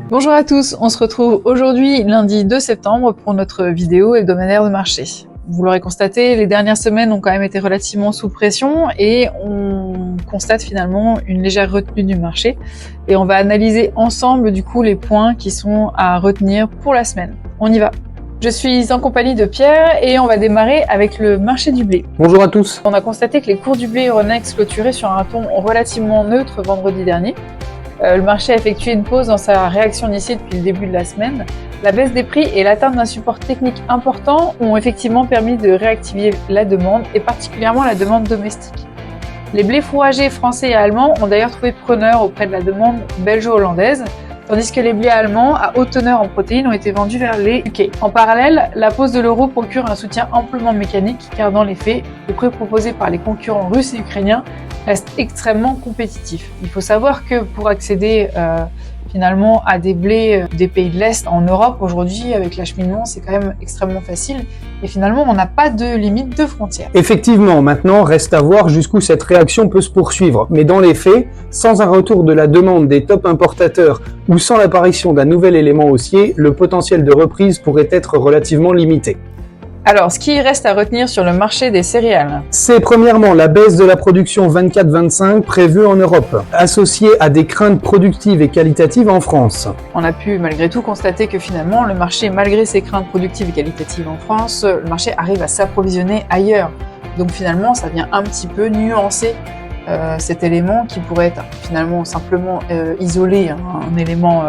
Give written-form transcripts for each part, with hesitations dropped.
Bonjour à tous, on se retrouve aujourd'hui lundi 2 septembre pour notre vidéo hebdomadaire de marché. Vous l'aurez constaté, les dernières semaines ont quand même été relativement sous pression et on constate finalement une légère retenue du marché. Et on va analyser ensemble du coup les points qui sont à retenir pour la semaine. On y va. Je suis en compagnie de Pierre et on va démarrer avec le marché du blé. Bonjour à tous. On a constaté que les cours du blé Euronext clôturaient sur un ton relativement neutre vendredi dernier. Le marché a effectué une pause dans sa réaction initiée depuis le début de la semaine. La baisse des prix et l'atteinte d'un support technique important ont effectivement permis de réactiver la demande et particulièrement la demande domestique. Les blés fourragers français et allemands ont d'ailleurs trouvé preneur auprès de la demande belgeo-hollandaise, tandis que les blés allemands à haute teneur en protéines ont été vendus vers les UK. En parallèle, la pose de l'euro procure un soutien amplement mécanique car dans les faits, les prix proposés par les concurrents russes et ukrainiens restent extrêmement compétitifs. Il faut savoir que pour accéder finalement à des blés des pays de l'Est en Europe aujourd'hui avec l'acheminement, c'est quand même extrêmement facile et finalement on n'a pas de limite de frontières. Effectivement, maintenant reste à voir jusqu'où cette réaction peut se poursuivre, mais dans les faits, sans un retour de la demande des top importateurs ou sans l'apparition d'un nouvel élément haussier, le potentiel de reprise pourrait être relativement limité. Alors, ce qui reste à retenir sur le marché des céréales, c'est premièrement la baisse de la production 24-25 prévue en Europe, associée à des craintes productives et qualitatives en France. On a pu malgré tout constater que finalement, le marché, malgré ses craintes productives et qualitatives en France, le marché arrive à s'approvisionner ailleurs. Donc finalement, ça vient un petit peu nuancer cet élément qui pourrait être finalement simplement isolé, un élément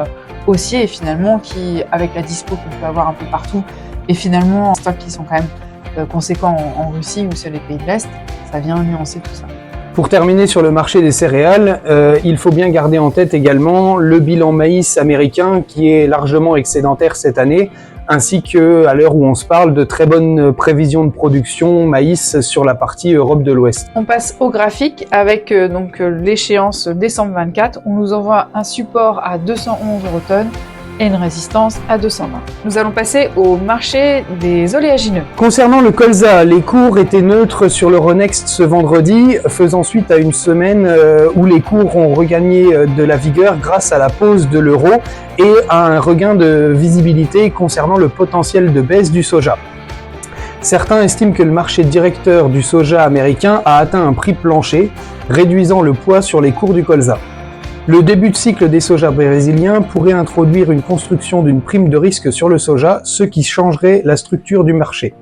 haussier et finalement qui, avec la dispo qu'on peut avoir un peu partout, et finalement, en stocks qui sont quand même conséquents en Russie ou sur les pays de l'Est, ça vient nuancer tout ça. Pour terminer sur le marché des céréales, il faut bien garder en tête également le bilan maïs américain qui est largement excédentaire cette année, ainsi que, à l'heure où on se parle, de très bonnes prévisions de production maïs sur la partie Europe de l'Ouest. On passe au graphique avec donc l'échéance décembre 24. On nous envoie un support à 211 € et une résistance à 220. Nous allons passer au marché des oléagineux. Concernant le colza, les cours étaient neutres sur l'Euronext ce vendredi, faisant suite à une semaine où les cours ont regagné de la vigueur grâce à la pause de l'euro et à un regain de visibilité concernant le potentiel de baisse du soja. Certains estiment que le marché directeur du soja américain a atteint un prix plancher, réduisant le poids sur les cours du colza. Le début de cycle des sojas brésiliens pourrait introduire une construction d'une prime de risque sur le soja, ce qui changerait la structure du marché.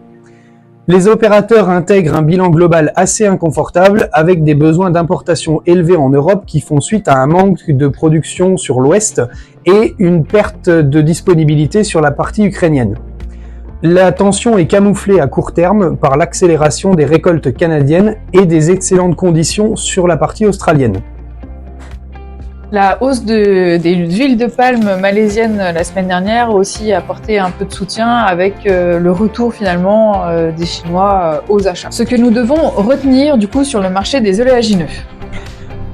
Les opérateurs intègrent un bilan global assez inconfortable avec des besoins d'importation élevés en Europe qui font suite à un manque de production sur l'Ouest et une perte de disponibilité sur la partie ukrainienne. La tension est camouflée à court terme par l'accélération des récoltes canadiennes et des excellentes conditions sur la partie australienne. La hausse des huiles de palme malaisiennes la semaine dernière a aussi apporté un peu de soutien avec le retour finalement des Chinois aux achats. Ce que nous devons retenir du coup sur le marché des oléagineux.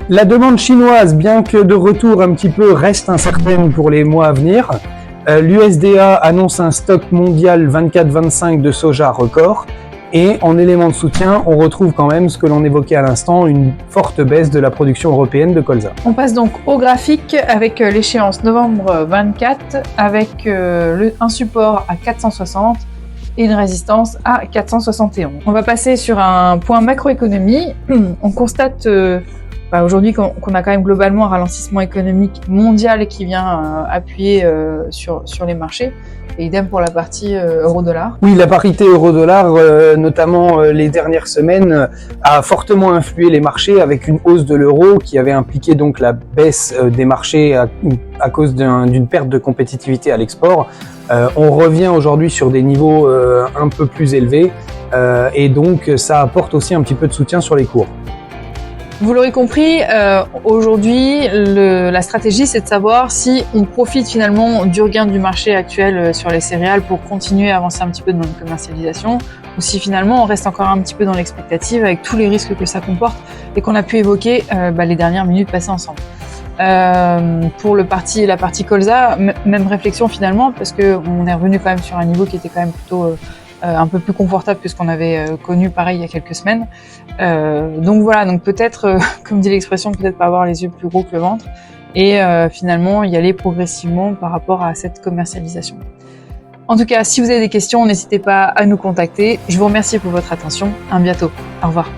La demande chinoise, bien que de retour un petit peu, reste incertaine pour les mois à venir. L'USDA annonce un stock mondial 24-25 de soja record. Et en élément de soutien, on retrouve quand même ce que l'on évoquait à l'instant, une forte baisse de la production européenne de colza. On passe donc au graphique avec l'échéance novembre 24, avec un support à 460 et une résistance à 471. On va passer sur un point macroéconomie. On constate aujourd'hui qu'on a quand même globalement un ralentissement économique mondial qui vient appuyer sur les marchés. Et idem pour la partie euro-dollar. Oui, la parité euro-dollar, notamment les dernières semaines, a fortement influé les marchés avec une hausse de l'euro qui avait impliqué donc la baisse des marchés à cause d'une perte de compétitivité à l'export. On revient aujourd'hui sur des niveaux un peu plus élevés et donc ça apporte aussi un petit peu de soutien sur les cours. Vous l'aurez compris, aujourd'hui, la stratégie, c'est de savoir si on profite finalement du regain du marché actuel sur les céréales pour continuer à avancer un petit peu dans notre commercialisation, ou si finalement on reste encore un petit peu dans l'expectative avec tous les risques que ça comporte et qu'on a pu évoquer les dernières minutes passées ensemble. Pour la partie colza, même réflexion finalement, parce qu'on est revenu quand même sur un niveau qui était quand même plutôt un peu plus confortable que ce qu'on avait connu pareil il y a quelques semaines. Donc voilà, donc peut-être, comme dit l'expression, peut-être pas avoir les yeux plus gros que le ventre et finalement y aller progressivement par rapport à cette commercialisation. En tout cas, si vous avez des questions, n'hésitez pas à nous contacter. Je vous remercie pour votre attention. À bientôt. Au revoir.